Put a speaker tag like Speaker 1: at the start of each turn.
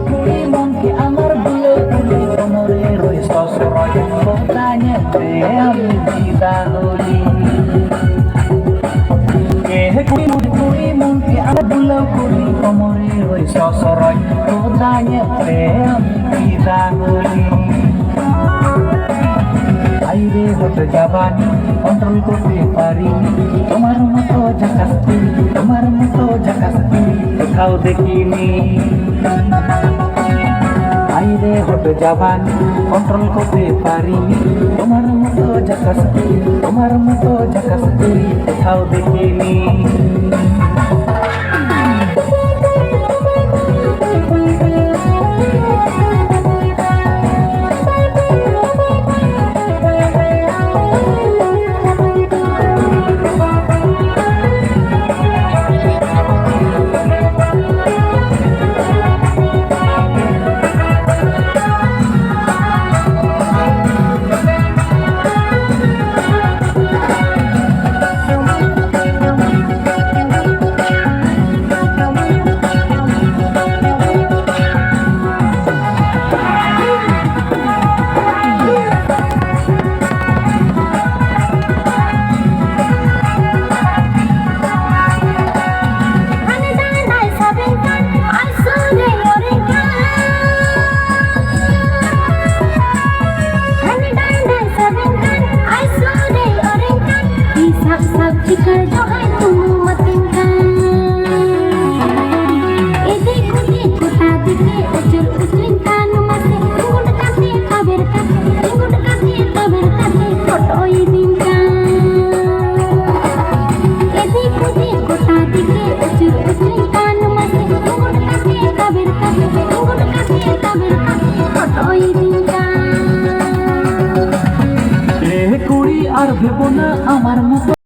Speaker 1: কুড়ি মনকে আমার বুলে বুলে কোমরে রই সসরয় কোথায়তে আমি বিদা হলি কুড়ি মনকে আমার বুলে বুলে কোমরে রই সসরয় কোথায়তে আমি বিদা হলি আইরে হতে যাবানি কন্ট্রোল করতে পারি তোমার মতো ঝাকাস্তি কোথাও দেখিনি আইরে হতে যাবানি কন্ট্রোল করতে পারি তোমার মতো ঝাকাস্তি কোথাও দেখিনি
Speaker 2: Jika doa tunggu matingkan, ide kuti kuta dike ucur ucurkan masih tunggu dekati kabar kati foto idinkan, ide kuti kuta dike ucur ucurkan masih tunggu dekati kabar kati foto idinkan.
Speaker 1: কুড়ি আর ভেবো না আমার মতো